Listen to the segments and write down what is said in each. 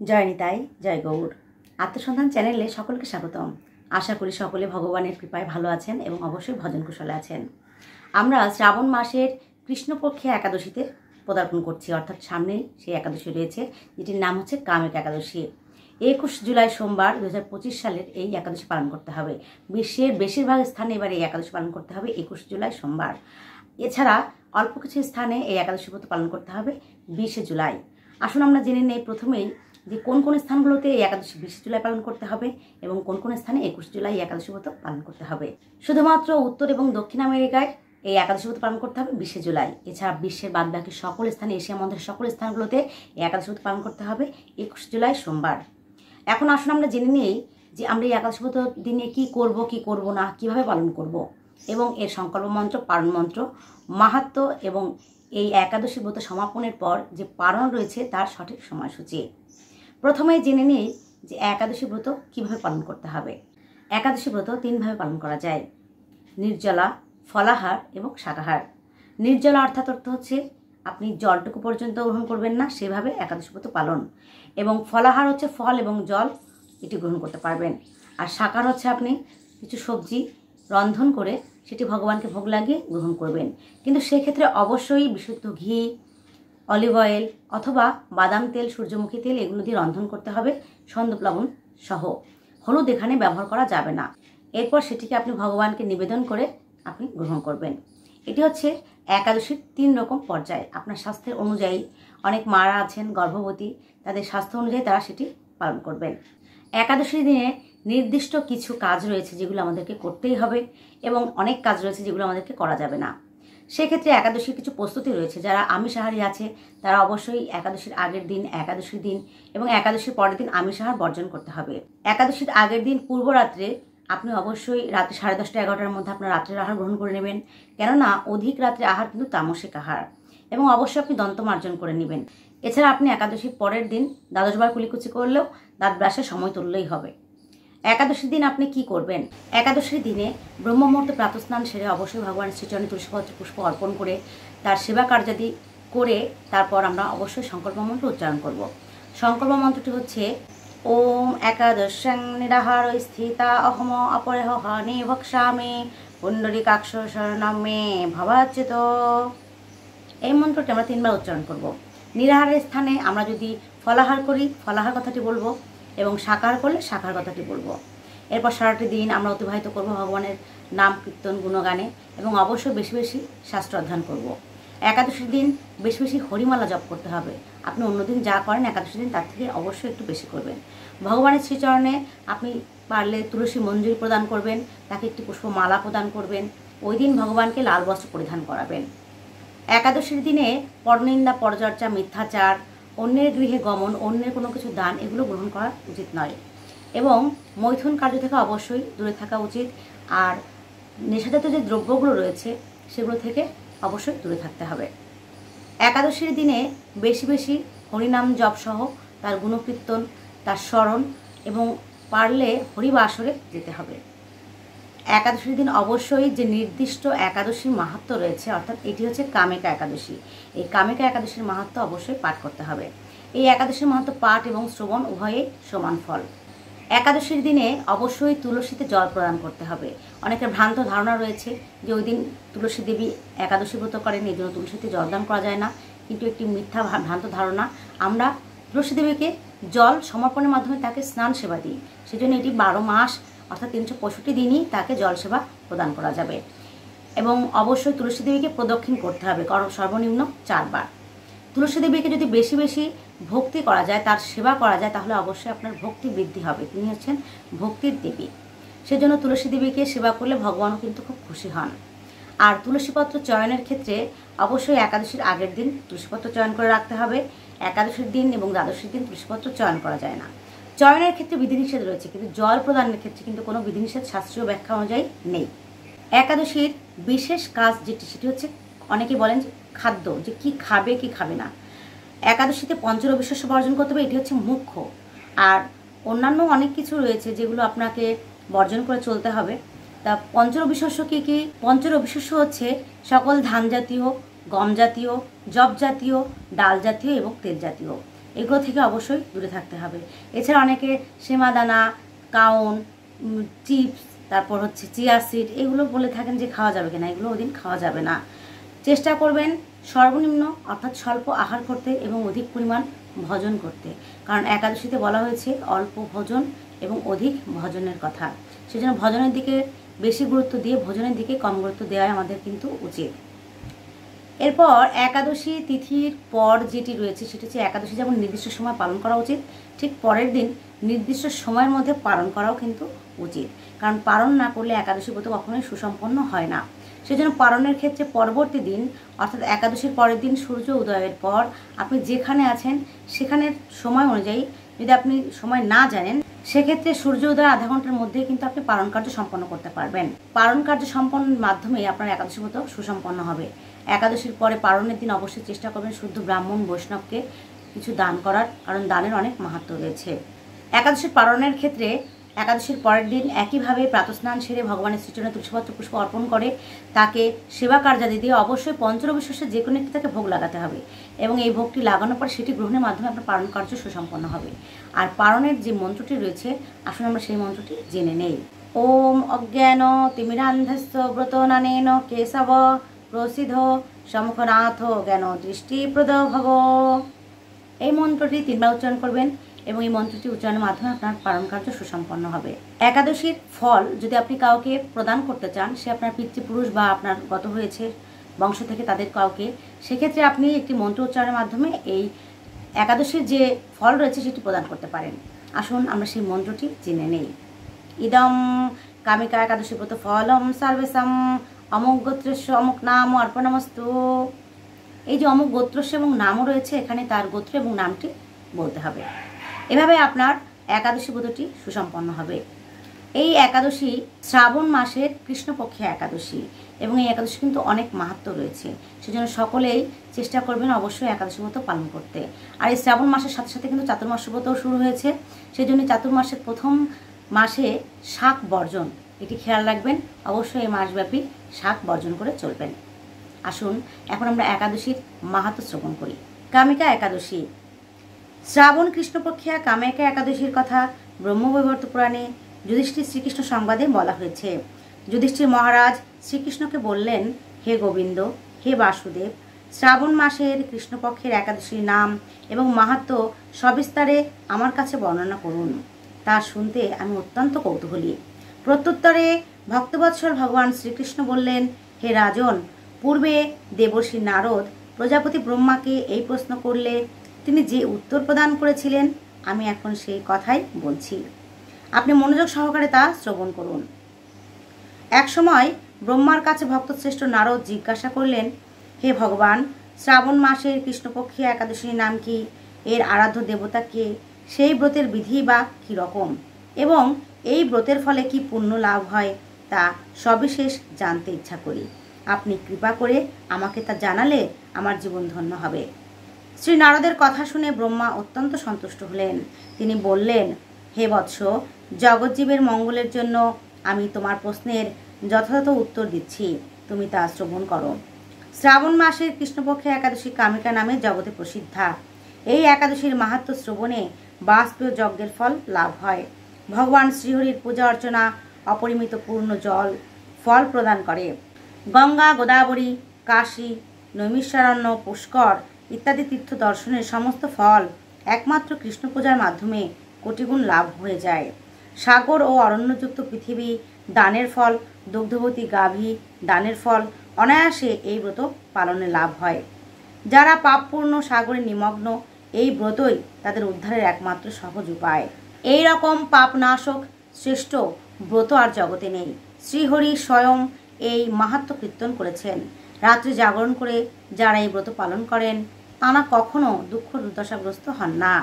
জয় নিতাই, জয় গৌর। আত্মসন্ধান চ্যানেলে সকলকে স্বাগতম। আশা করি সকলে ভগবানের কৃপায় ভালো আছেন এবং অবশ্যই ভজন কুশলে আছেন। আমরা শ্রাবণ মাসের কৃষ্ণপক্ষে একাদশীতে পদার্পণ করছি, অর্থাৎ সামনেই সেই একাদশী রয়েছে, যেটির নাম হচ্ছে কামিকা একাদশী। 21 জুলাই সোমবার 2025 সালের এই একাদশী পালন করতে হবে। বিশ্বের বেশিরভাগ স্থানে এবার এই একাদশী পালন করতে হবে 21 জুলাই সোমবার। এছাড়া অল্প কিছু স্থানে এই একাদশী ব্রত পালন করতে হবে 20 জুলাই। আসুন আমরা জেনে নেই প্রথমেই যে কোন কোন স্থানগুলোতে এই একাদশী 20 জুলাই পালন করতে হবে এবং কোন কোন স্থানে 21 জুলাই একাদশী ব্রত পালন করতে হবে। শুধুমাত্র উত্তর এবং দক্ষিণ আমেরিকায় এই একাদশী ব্রত পালন করতে হবে 20 জুলাই। এছাড়া বিশ্বের বাদবাকি সকল স্থানে, এশিয়া মহাদেশের সকল স্থানগুলোতে এই একাদশী ব্রত পালন করতে হবে 21 জুলাই সোমবার। এখন আসুন আমরা জেনে নিই যে আমরা এই একাদশী ব্রত দিনে কি করব, কি করব না, কিভাবে পালন করব এবং এর সংকল্প মন্ত্র, পারণ মন্ত্র, মাহাত্ম্য এবং এই একাদশী ব্রত সমাপনের পর যে পারণ রয়েছে তার সঠিক সময়সূচি। প্রথমে জেনে নিই যে একাদশী ব্রত কিভাবে পালন করতে হবে। একাদশী ব্রত 3 ভাবে পালন করা যায়: নির্জলা, ফলাহার এবং শাকাহার। নির্জলা অর্থ হচ্ছে আপনি জলটুকু পর্যন্ত গ্রহণ করবেন না, সেভাবে একাদশী ব্রত পালন। এবং ফলাহার হচ্ছে ফল এবং জল, এটি গ্রহণ করতে পারবেন। আর শাকাহার হচ্ছে আপনি কিছু সবজি রন্ধন করে সেটি ভগবানকে ভোগ লাগিয়ে গ্রহণ করবেন। কিন্তু সেক্ষেত্রে অবশ্যই বিশুদ্ধ ঘি, অলিভ অয়েল অথবা বাদাম তেল, সূর্যমুখী তেল এগুলো দিয়ে রন্ধন করতে হবে, সন্দক লবণ সহ। হলুদ এখানে ব্যবহার করা যাবে না। এরপর সেটিকে আপনি ভগবানকে নিবেদন করে আপনি গ্রহণ করবেন। এটি হচ্ছে একাদশীর 3 রকম পর্যায়। আপনার স্বাস্থ্যের অনুযায়ী, অনেক মারা আছেন গর্ভবতী, তাদের স্বাস্থ্য অনুযায়ী তারা সেটি পালন করবেন। একাদশীর দিনে নির্দিষ্ট কিছু কাজ রয়েছে যেগুলো আমাদেরকে করতেই হবে এবং অনেক কাজ রয়েছে যেগুলো আমাদেরকে করা যাবে না। সেক্ষেত্রে একাদশীর কিছু প্রস্তুতি রয়েছে। যারা আমিষাহারী আছে তারা অবশ্যই একাদশীর আগের দিন, একাদশীর দিন এবং একাদশীর পরের দিন আমিষাহার বর্জন করতে হবে। একাদশীর আগের দিন পূর্বরাত্রে আপনি অবশ্যই রাত্রি 10:30 11টার মধ্যে আপনার রাত্রের আহার গ্রহণ করে নেবেন, কেননা অধিক রাত্রে আহার কিন্তু তামসিক আহার। এবং অবশ্যই আপনি দন্তমার্জন করে নেবেন। এছাড়া আপনি একাদশীর পরের দিন 12 বার কুলিকুচি করলেও দাঁত ব্রাশের সময় তুললেই হবে। একাদশীর দিন আপনি কি করবেন? একাদশীর দিনে ব্রহ্ম মুহূর্তে প্রাতঃস্নান সেরে অবশ্যই ভগবানের শ্রীচরণে তুলসীপত্র পুষ্প অর্পণ করে তার সেবা কার্যাদি করে তারপর আমরা অবশ্যই সংকল্প মন্ত্র উচ্চারণ করব। সংকল্প মন্ত্রটি হচ্ছে ওম একাদশং নিরাহার স্থিতা অহম অপরেহ হানি ভক্ষামি পুণ্ডরীকাক্ষ শরণম মে ভবাচ্যুত। এই মন্ত্রটি আমরা 3 বার উচ্চারণ করব। নিরাহারের স্থানে আমরা যদি ফলাহার করি, ফলাহার কথাটি বলবো এবং শাকাহার করলে শাকাহার কথাটি বলবো। এরপর সারাটি দিন আমরা অতিবাহিত করব ভগবানের নাম কীর্তন গুণগানে এবং অবশ্যই বেশি বেশি শাস্ত্র অধ্যয়ন করব। একাদশীর দিন বেশি বেশি হরিমালা জপ করতে হবে। আপনি অন্যদিন যা করেন একাদশীর দিন তার থেকে অবশ্যই একটু বেশি করবেন। ভগবানের শ্রীচরণে আপনি পারলে তুলসী মঞ্জুরি প্রদান করবেন, তাকে একটি পুষ্পমালা প্রদান করবেন। ওই দিন ভগবানকে লাল বস্ত্র পরিধান করাবেন। একাদশীর দিনে পরনিন্দা, পরচর্চা, মিথ্যাচার, অন্যের গৃহে গমন, অন্যের কোনো কিছু দান এগুলো গ্রহণ করা উচিত নয় এবং মৈথুন কার্য থেকে অবশ্যই দূরে থাকা উচিত। আর নেশাজাতীয় যে দ্রব্যগুলো রয়েছে সেগুলো থেকে অবশ্যই দূরে থাকতে হবে। একাদশীর দিনে বেশি বেশি হরিনাম জপ সহ তার গুণকীর্তন, তার স্মরণ এবং পারলে হরিবাসরে যেতে হবে। একাদশীর দিন অবশ্যই যে নির্দিষ্ট একাদশীর মাহাত্ম্য রয়েছে, অর্থাৎ এটি হচ্ছে কামিকা একাদশী, এই কামিকা একাদশীর মাহাত্ম্য অবশ্যই পাঠ করতে হবে। এই একাদশীর মাহাত্ম্য পাঠ এবং শ্রবণ উভয়েই সমান ফল। একাদশীর দিনে অবশ্যই তুলসীতে জল প্রদান করতে হবে। অনেকের ভ্রান্ত ধারণা রয়েছে যে ওই দিন তুলসী দেবী একাদশী ব্রত করেন, এই জন্য তুলসীতে জল দান করা যায় না, কিন্তু একটি মিথ্যা ভ্রান্ত ধারণা। আমরা তুলসী দেবীকে জল সমর্পণের মাধ্যমে তাকে স্নান সেবা দিই, সেজন্য এটি 12 মাস অর্থাৎ 365 দিনই তাকে জল সেবা প্রদান করা যাবে। এবং অবশ্যই তুলসী দেবীকে প্রদক্ষিণ করতে হবে সর্বনিম্ন 4 বার। তুলসী দেবীকে যদি বেশি বেশি ভক্তি করা যায়, তার সেবা করা যায়, তাহলে অবশ্যই আপনার ভক্তি বৃদ্ধি হবে। তিনি হচ্ছেন ভক্তির দেবী, সেজন্য তুলসী দেবীকে সেবা করলে ভগবানও কিন্তু খুব খুশি হন। আর তুলসীপত্র চয়নের ক্ষেত্রে অবশ্যই একাদশীর আগের দিন তুলসীপত্র চয়ন করে রাখতে হবে। একাদশীর দিন এবং দ্বাদশীর দিন তুলসীপত্র চয়ন করা যায় না। চয়নের ক্ষেত্রে বিধিনিষেধ রয়েছে, কিন্তু জল প্রদানের ক্ষেত্রে কিন্তু কোনো বিধিনিষেধ শাস্ত্রীয় ব্যাখ্যা অনুযায়ী নেই। একাদশীর বিশেষ কাজ যেটি, সেটি হচ্ছে অনেকে বলেন যে খাদ্য, যে কি খাবে কি খাবে না। একাদশীতে পঞ্চরবি শস্য বর্জন করতে হবে, এটি হচ্ছে মুখ্য। আর অন্যান্য অনেক কিছু রয়েছে যেগুলো আপনাকে বর্জন করে চলতে হবে। তা পঞ্চরবি শস্য কী কী? পঞ্চরবি শস্য হচ্ছে সকল ধান জাতীয়, গম জাতীয়, জব জাতীয়, ডাল জাতীয় এবং তেল জাতীয়। এগুলো থেকে অবশ্যই দূরে থাকতে হবে। এছাড়া অনেকে সেমাদানা, কাউন, চিপস, তারপর হচ্ছে চিয়া সিড এগুলো বলে থাকেন যে খাওয়া যাবে কিনা, এগুলো ওদিন খাওয়া যাবে না। চেষ্টা করবেন সর্বনিম্ন অর্থাৎ স্বল্প আহার করতে এবং অধিক পরিমাণ ভজন করতে, কারণ একাদশীতে বলা হয়েছে অল্প ভোজন এবং অধিক ভজনের কথা। সেজন্য ভজনের দিকে বেশি গুরুত্ব দিয়ে ভোজনের দিকে কম গুরুত্ব দেওয়াই আমাদের কিন্তু উচিত। এরপর একাদশী তিথির পর যেটি রয়েছে সেটি হচ্ছে একাদশী যেমন নির্দিষ্ট সময় পালন করা উচিত, ঠিক পরের দিন নির্দিষ্ট সময়ের মধ্যে পালন করাও কিন্তু উচিত, কারণ পালন না করলে একাদশী ব্রত কখনোই সুসম্পন্ন হয় না। সেজন্য পালনের ক্ষেত্রে পরবর্তী দিন অর্থাৎ একাদশীর পরের দিন সূর্য উদয়ের পর আপনি যেখানে আছেন সেখানের সময় অনুযায়ী যদি আপনি সময় না জানেন, সেক্ষেত্রে সূর্য উদয়ের আধা ঘন্টার মধ্যে কিন্তু আপনি পালন কার্য সম্পন্ন করতে পারবেন। পালন কার্য সম্পন্নের মাধ্যমে আপনার একাদশী ব্রত সুসম্পন্ন হবে। একাদশীর পরে পালনের দিন অবশ্যই চেষ্টা করবেন শুদ্ধ ব্রাহ্মণ বৈষ্ণবকে কিছু দান করার, কারণ দানের অনেক মাহাত্ম্য রয়েছে। একাদশীর পালনের ক্ষেত্রে একাদশীর পরের দিন একইভাবে প্রাতঃস্নান সেরে ভগবানের শ্রীচরণে তুলসীপত্র পুষ্প অর্পণ করে তাকে সেবা কার্যাদি দিয়ে অবশ্যই পঞ্চরবি শস্যের যে কোনো একটি তাকে ভোগ লাগাতে হবে, এবং এই ভোগটি লাগানোর পর সেটি গ্রহণের মাধ্যমে আপনার পালন কার্য সুসম্পন্ন হবে। আর পালনের যে মন্ত্রটি রয়েছে আসুন আমরা সেই মন্ত্রটি জেনে নেই। ওম অজ্ঞান তিমিরান্ধস্য ব্রতনানেন কেশব প্রসিদ্ধ সমুখনাথ জ্ঞান দৃষ্টিপ্রদ ভব। এই মন্ত্রটি তিনবার উচ্চারণ করবেন এবং এই মন্ত্রটি উচ্চারণের মাধ্যমে আপনার পালন কার্য সুসম্পন্ন হবে। একাদশীর ফল যদি আপনি কাউকে প্রদান করতে চান, সে আপনার পিতৃপুরুষ বা আপনার গত হয়েছে বংশ থেকে তাদের কাউকে, সেক্ষেত্রে আপনি একটি মন্ত্র উচ্চারণের মাধ্যমে এই একাদশীর যে ফল রয়েছে সেটি প্রদান করতে পারেন। আসুন আমরা সেই মন্ত্রটি জেনে নেই। ইদম কামিকা একাদশী ব্রত ফলম সর্বেশম অমুক গোত্রস্য অমুক নাম অর্পণমস্তু। এই যে অমুক গোত্রস্য এবং নামও রয়েছে, এখানে তার গোত্র এবং নামটি বলতে হবে। এভাবে আপনার একাদশী ব্রতটি সুসম্পন্ন হবে। এই একাদশী শ্রাবণ মাসের কৃষ্ণপক্ষে একাদশী এবং এই একাদশী কিন্তু অনেক মাহাত্ম্য রয়েছে। সেজন্য সকলেই চেষ্টা করবেন অবশ্যই একাদশী ব্রত পালন করতে। আর এই শ্রাবণ মাসের সাথে সাথে কিন্তু চাতুর্মাস্য ব্রতও শুরু হয়েছে। সেজন্য চাতুর্মাসের প্রথম মাসে শাক বর্জন, এটি খেয়াল রাখবেন, অবশ্যই এই মাসব্যাপী শাক বর্জন করে চলবেন। আসুন এখন আমরা একাদশীর মাহাত্ম্য শ্রবণ করি। কামিকা একাদশী। শ্রাবণ কৃষ্ণপক্ষিয়া কামিকা একাদশীর কথা ব্রহ্মবৈবর্ত পুরাণে যুধিষ্ঠির শ্রীকৃষ্ণ সংবাদে বলা হয়েছে। যুধিষ্ঠির মহারাজ শ্রীকৃষ্ণকে বললেন, হে গোবিন্দ, হে বাসুদেব, শ্রাবণ মাসের কৃষ্ণপক্ষের একাদশীর নাম এবং মাহাত্ম্য সবিস্তারে আমার কাছে বর্ণনা করুন। তা শুনতে আমি অত্যন্ত কৌতূহলী। প্রত্যুত্তরে ভক্তবৎসল ভগবান শ্রীকৃষ্ণ বললেন, হে রাজন, পূর্বে দেবর্ষি নারদ প্রজাপতি ব্রহ্মাকে এই প্রশ্ন করলে তিনি যে উত্তর প্রদান করেছিলেন আমি এখন সেই কথাই বলছি। আপনি মনোযোগ সহকারে তা শ্রবণ করুন। এক সময় ব্রহ্মার কাছে ভক্তশ্রেষ্ঠ নারদ জিজ্ঞাসা করলেন, হে ভগবান, শ্রাবণ মাসের কৃষ্ণপক্ষী একাদশীর নাম কি, এর আরাধ্য দেবতা কে, সেই ব্রতের বিধি বা কী রকম, এবং এই ব্রতের ফলে কি পুণ্য লাভ হয় তা সবিশেষ জানতে ইচ্ছা করি। আপনি কৃপা করে আমাকে তা জানালে আমার জীবন ধন্য হবে। শ্রী নারদের কথা শুনে ব্রহ্মা অত্যন্ত সন্তুষ্ট হলেন। তিনি বললেন, হে বৎস, জগজ্জীবের মঙ্গলের জন্য আমি তোমার প্রশ্নের যথাযথ উত্তর দিচ্ছি, তুমি তা শ্রবণ করো। শ্রাবণ মাসের কৃষ্ণপক্ষে একাদশী কামিকা নামে জগতে প্রসিদ্ধা। এই একাদশীর মাহাত্ম্য শ্রবণে বাষ্পীয় যজ্ঞের ফল লাভ হয়। ভগবান শ্রীহরির পূজা অর্চনা অপরিমিত পূর্ণ জল ফল প্রদান করে। গঙ্গা, গোদাবরী, কাশী, নৈমিষারণ্য, পুষ্কর ইত্যাদি তীর্থ দর্শনের সমস্ত ফল একমাত্র কৃষ্ণ পূজার মাধ্যমে কোটিগুণ লাভ হয়ে যায়। সাগর ও অরণ্যযুক্ত পৃথিবী দানের ফল, দুগ্ধবতী গাভী দানের ফল অনায়াসে এই ব্রত পালনে লাভ হয়। যারা পাপপূর্ণ সাগরে নিমগ্ন, এই ব্রতই তাদের উদ্ধারের একমাত্র সহজ উপায়। এই রকম পাপনাশক শ্রেষ্ঠ ব্রত আর জগতে নেই। শ্রীহরি স্বয়ং এই মাহাত্ম্য কীর্তন করেছেন। রাত্রে জাগরণ করে যারা এই ব্রত পালন করেন তারা কখনো দুঃখ দুর্দশাগ্রস্ত হন না।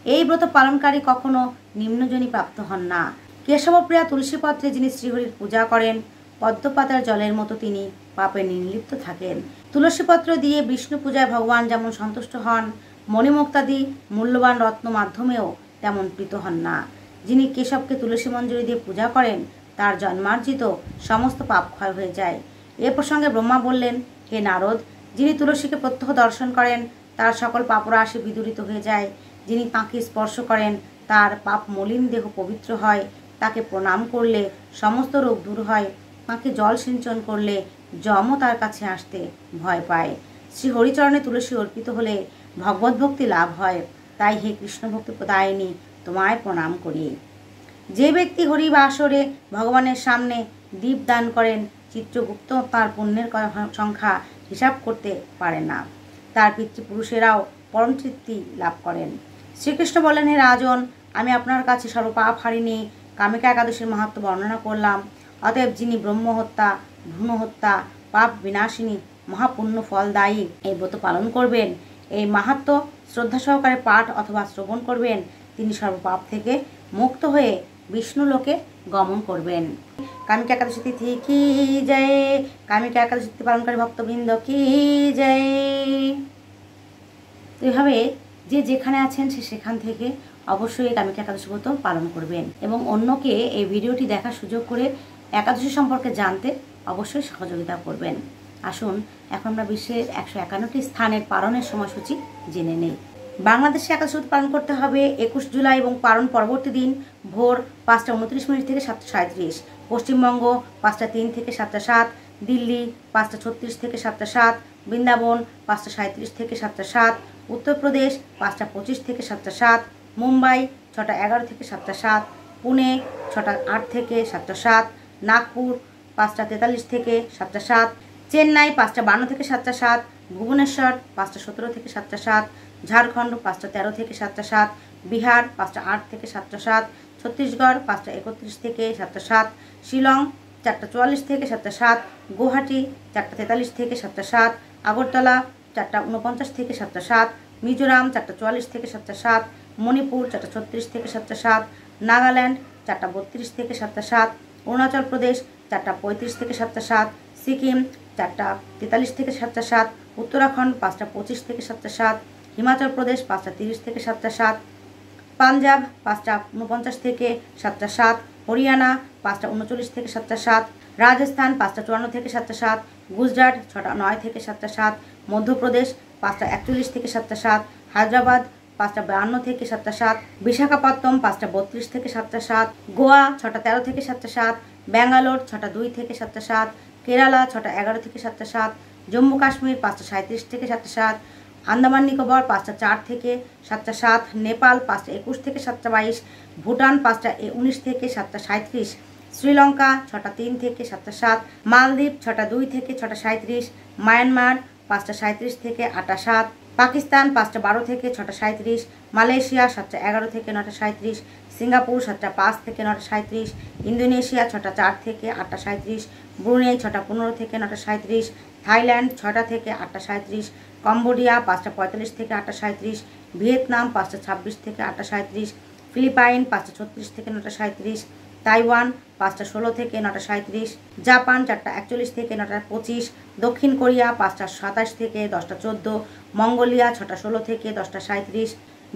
এই ব্রত পালনকারী কখনো নিম্নজনী প্রাপ্ত হন না। কেশবপ্রিয়া তুলসীপত্রে যিনি শ্রীহরির পূজা করেন, পদ্মপাতার জলের মতো তিনি পাপে নির্লিপ্ত থাকেন। তুলসীপত্র দিয়ে বিষ্ণু পূজায় ভগবান যেমন সন্তুষ্ট হন, মণিমুক্তাদি মূল্যবান রত্ন মাধ্যমেও তেমন প্রীত হন না। যিনি কেশবকে তুলসী মঞ্জরি দিয়ে পূজা করেন তার জন্মার্জিত সমস্ত পাপ ক্ষয় হয়ে যায়। এ প্রসঙ্গে ব্রহ্মা বললেন, হে নারদ, যিনি তুলসীকে প্রত্যহ দর্শন করেন তার সকল পাপরাশি বিদূরিত হয়ে যায়। যিনি তাঁকে স্পর্শ করেন তার পাপ মলিন দেহ পবিত্র হয়। তাকে প্রণাম করলে সমস্ত রোগ দূর হয়। তাঁকে জল সিঞ্চন করলে যমও তার কাছে আসতে ভয় পায়। শ্রী হরিচরণে তুলসী অর্পিত হলে ভগবত ভক্তি লাভ হয়। তাই হে কৃষ্ণ ভক্তি প্রদায়িনী, তোমায় প্রণাম করি। যে ব্যক্তি হরি বা আসরে ভগবানের সামনে দীপ দান করেন, চিত্রগুপ্ত তার পুণ্যের সংখ্যা হিসাব করতে পারে না। তার পিতৃপুরুষেরাও পরম তৃপ্তি লাভ করেন। শ্রীকৃষ্ণ বলেন, হে রাজন, আমি আপনার কাছে সর্বপাপ হারিনি কামিকা একাদশীর মাহাত্ম্য বর্ণনা করলাম। অতএব যিনি ব্রহ্মহত্যা, ভ্রূণ হত্যা, পাপ বিনাশিনী, মহাপুণ্য ফলদায়ী এই ব্রত পালন করবেন, এই মাহাত্ম্য শ্রদ্ধা সহকারে পাঠ অথবা শ্রবণ করবেন, তিনি সর্বপাপ থেকে মুক্ত হয়ে বিষ্ণু লোকে গমন করবেন। কামিকা একাদশী তিথি কি জয়, কামিকা একাদশী তিথি পালনকারী ভক্তবৃন্দ কি জয়। এভাবে যে যেখানে আছেন সে সেখান থেকে অবশ্যই এই কামিকা একাদশী ব্রত পালন করবেন এবং অন্যকে এই ভিডিওটি দেখার সুযোগ করে একাদশী সম্পর্কে জানতে অবশ্যই সহযোগিতা করবেন। আসুন এখন আমরা বিশ্বের 151টি স্থানের পালনের সময়সূচি জেনে নেই। বাংলাদেশে একাদশী ব্রত পালন করতে হবে 21 জুলাই এবং পালন পরবর্তী দিন ভোর 5:29 থেকে 7:37। পশ্চিমবঙ্গ 5:03 থেকে 7:07, দিল্লি 5:36 থেকে 7:07, বৃন্দাবন 5:37 থেকে 7:07, উত্তরপ্রদেশ 5:25 থেকে 7:07, মুম্বাই 6:11 থেকে 7:07, পুনে 6:08 থেকে 7:07, নাগপুর 5:43 থেকে 7:07, চেন্নাই 5:52 থেকে 7:07, ভুবনেশ্বর 5:17 থেকে 7:07, ঝাড়খণ্ড 5:13 থেকে 7:07, বিহার 5:08 থেকে 7:07, ছত্তিশগড় 5:31 থেকে 7:07, শিলং 4:44 থেকে 7:07, গুয়াহাটি 4:43 থেকে 7:07, আগরতলা 4:49 থেকে 7:07, মিজোরাম 4:44 থেকে 7:07, মণিপুর 4:36 থেকে 7:07, নাগাল্যান্ড 4:32 থেকে 7:07, অরুণাচল প্রদেশ 4:35 থেকে 7:07, সিকিম 4:43 থেকে 7:07, উত্তরাখণ্ড 5:25 থেকে 7:07, হিমাচল প্রদেশ 5:30 থেকে 7:07, পাঞ্জাব 5:49 থেকে 7:07, হরিয়ানা 5:39 থেকে 7:07, রাজস্থান 5:54 থেকে 7:07, গুজরাট 6:09 থেকে 7:07, মধ্যপ্রদেশ 5:41 থেকে 7:07, হায়দ্রাবাদ 5:52 থেকে 7:07, বিশাখাপত্তনম 5:32 থেকে 7:07, গোয়া 6:13 থেকে 7:07, ব্যাঙ্গালোর 6:02 থেকে 7:07, কেরালা 6:11 থেকে 7:07, জম্মু কাশ্মীর 5:37 থেকে 7:07, আন্দামান নিকোবর 5:04 থেকে 7:07, নেপাল 5:21 থেকে 7:22, ভুটান 5:19 থেকে 7:37, শ্রীলঙ্কা 6:03 থেকে 7:07, মালদ্বীপ 6:02 থেকে 6:37, মায়ানমার 5:37 থেকে 8:07, পাকিস্তান 5:12 থেকে 6:37, মালয়েশিয়া 7:11 থেকে 9:37, সিঙ্গাপুর 7:05 থেকে 9:37, ইন্দোনেশিয়া 6:04 থেকে 8:37, ব্রুনেই 6:15 থেকে 9:37, থাইল্যান্ড 6টা থেকে 8:37, কম্বোডিয়া 5:45 থেকে 8:37, ভিয়েতনাম 5:26 থেকে 8:37, ফিলিপাইন 5:36 থেকে 9:37, তাইওয়ান 5:16 থেকে 9:37, জাপান 4:41 থেকে 9:25, দক্ষিণ কোরিয়া 5:27 থেকে 10:14, মঙ্গোলিয়া 6:16 থেকে 10:37,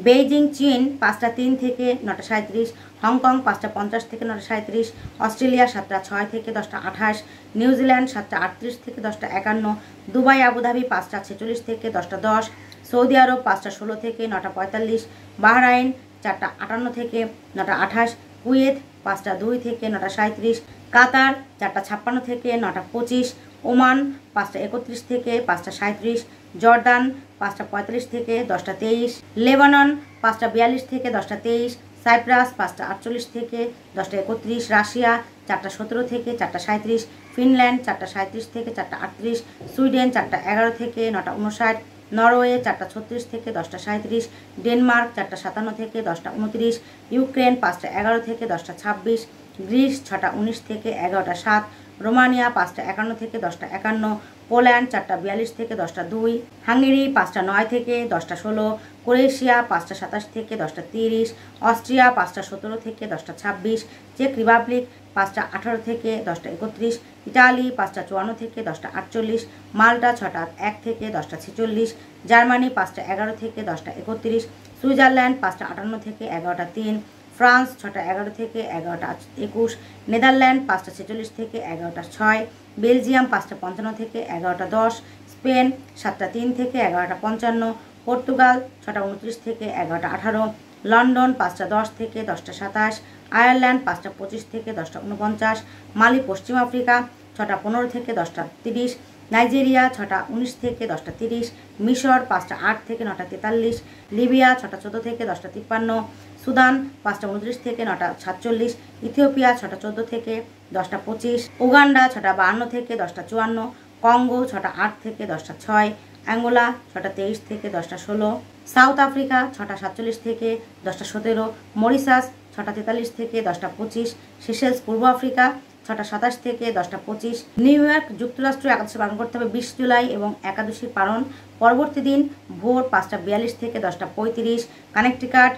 বেইজিং চীন 5:03 থেকে 9:37, হংকং 5:50 থেকে 9:37, অস্ট্রেলিয়া 7:06 থেকে 10:28, নিউজিল্যান্ড 7:38 থেকে 10:51, দুবাই আবুধাবি 5:46 থেকে 10:10, সৌদি আরব 5:16 থেকে 9:45, বাহরাইন 4:58 থেকে 9:28, কুয়েত 5:02 থেকে 9:37, কাতার 4:56 থেকে 9:25, ওমান 5:31 থেকে 5:37, জর্দান 5:45 থেকে 10:23, লেবানন 5:42 থেকে 10:23, সাইপ্রাস 5:48 থেকে 10:31, রাশিয়া 4:17 থেকে 4:37, ফিনল্যান্ড 4:37 থেকে 4:38, সুইডেন 4:11 থেকে 9:59, নরওয়ে 4:36 থেকে 10:37, ডেনমার্ক 4:57 থেকে 10:29, ইউক্রেন 5:11 থেকে 10:26, গ্রিস 6:19 থেকে 11:07, রোমানিয়া 5:51 থেকে 10:51, পোল্যান্ড 4:42 থেকে 10:02, হাঙ্গেরি 5:09 থেকে 10:16, ক্রোয়েশিয়া 5:27 থেকে 10:30, অস্ট্রিয়া 5:17 থেকে 10:26, চেক রিপাবলিক 5:18 থেকে 10:31, ইটালি 5:54 থেকে 10:48, মাল্টা 6:01 থেকে 10:46, জার্মানি 5:11 থেকে 10:31, সুইজারল্যান্ড 5:58 থেকে 11:03, ফ্রান্স 6:11 থেকে 11:21, নেদারল্যান্ড 5:46 থেকে 11:06, বেলজিয়াম 5:55 থেকে 11:10, স্পেন 7:03 থেকে 11:55, পর্তুগাল 6টা 29 থেকে 11টা 18, লন্ডন 5টা 10 থেকে 10টা 27, আয়ারল্যান্ড 5টা 25 থেকে 10টা 49, মালি পশ্চিম আফ্রিকা 6টা 15 থেকে 10টা 30, নাইজেরিয়া 6টা 19 থেকে 10টা 30, মিশর 5টা 8 থেকে 9টা 43, লিবিয়া 6টা 14 থেকে 10টা 53, সুদান 5টা 29 থেকে 9টা 47, ইথিওপিয়া 6টা 14 থেকে 10টা 25, উগান্ডা 6টা 52 থেকে 10টা 54, কঙ্গো 6টা 8 থেকে 10টা 6, অ্যাঙ্গোলা 6টা 23 থেকে 10টা 16, সাউথ আফ্রিকা 6টা 47 থেকে 10টা 17, মরিশাস 6টা 43 থেকে 10টা 25, সিশেলস পূর্ব আফ্রিকা 6টা 27 থেকে 10টা 25, নিউ ইয়র্ক যুক্তরাষ্ট্র একাদশী পালন করতে হবে 20 জুলাই এবং একাদশীর পালন পরবর্তী দিন ভোর 5টা 42 থেকে 10টা 35, কানেকটিকাট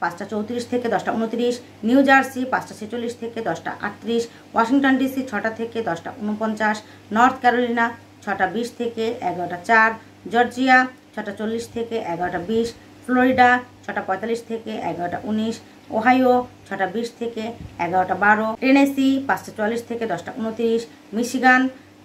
5টা 34 থেকে 10টা 29, নিউ জার্সি 5টা 46 থেকে 10টা 38, ওয়াশিংটন ডিসি 6টা থেকে 10টা 49, নর্থ ক্যারোলিনা 6টা 20 থেকে 11টা 4, জর্জিয়া 6টা 40 থেকে 11টা 20, ফ্লোরিডা 6টা 45 থেকে 11টা 19, ওহাইও 6টা 20 থেকে 11টা 12, টেনেসি 5টা 44 থেকে 10টা 29, মিশিগান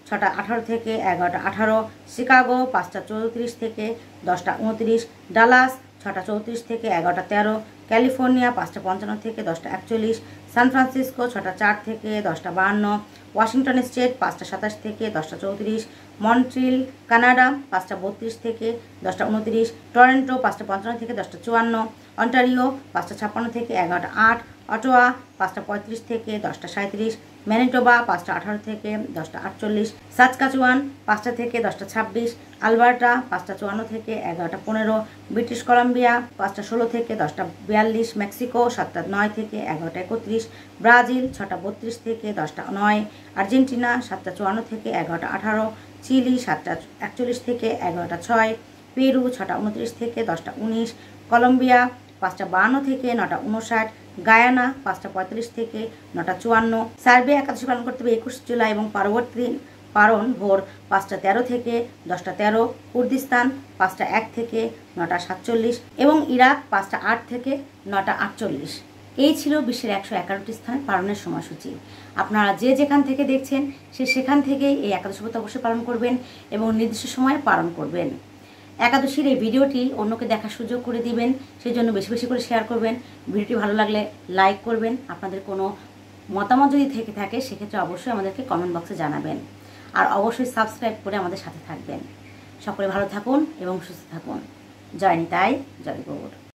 6টা 18 থেকে 11টা 18, শিকাগো 5টা 34 থেকে 10টা 29, ডালাস 6টা 34 থেকে 11টা 13, ক্যালিফোর্নিয়া 5টা 55 থেকে 10টা 41, সান ফ্রান্সিসকো 6টা 4 থেকে 10টা 52, ওয়াশিংটন স্টেট 5টা 27 থেকে 10টা 34, মন্ট্রিল কানাডা 5টা 32 থেকে 10টা 29, টরন্টো 5টা 55 থেকে 10টা 54, অন্টারিও 5টা 56 থেকে 11টা 8, অটোয়া 5টা 35 থেকে 10টা 37, ম্যানিটোবা 5টা 18 থেকে 10টা 48, সাসকাচুয়ান 5টা থেকে 10টা 26, আলবার্টা 5টা 54 থেকে 11টা 15, ব্রিটিশ কলাম্বিয়া 5টা 16 থেকে 10টা 42, মেক্সিকো 7টা 9 থেকে 11টা 31, ব্রাজিল 6টা 32 থেকে 10টা 9, আর্জেন্টিনা 7টা 54 থেকে 11টা 18, চিলি 7টা 41 থেকে 11টা 6, পেরু 6টা 29 থেকে 10টা 19, কলম্বিয়া 5টা 52 থেকে 9টা 59, গায়ানা 5টা 35 থেকে 9টা 54, সার্বিয়া একাদশী পালন করতে হবে 21 জুলাই এবং পরবর্তী দিন পালন ভোর 5টা 13 থেকে 10টা 13, কুর্দিস্তান 5টা 1 থেকে 9টা 47 এবং ইরাক 5টা 8 থেকে 9টা 48। এই ছিল বিশ্বের 111টি স্থানে পালনের সময়সূচি। আপনারা যে যেখান থেকে দেখছেন সেখান থেকেই এই একাদশী ব্রত অবশ্যই পালন করবেন এবং নির্দিষ্ট সময়ে পালন করবেন। একাদশীর এই ভিডিওটি অন্যকে দেখার সুযোগ করে দিবেন, সেই জন্য বেশি বেশি করে শেয়ার করবেন। ভিডিওটি ভালো লাগলে লাইক করবেন। আপনাদের কোনো মতামত যদি থেকে থাকে সেক্ষেত্রে অবশ্যই আমাদেরকে কমেন্ট বক্সে জানাবেন। আর অবশ্যই সাবস্ক্রাইব করে আমাদের সাথে থাকবেন। সকলে ভালো থাকুন এবং সুস্থ থাকুন। জয় নিতাই, জয় গৌর।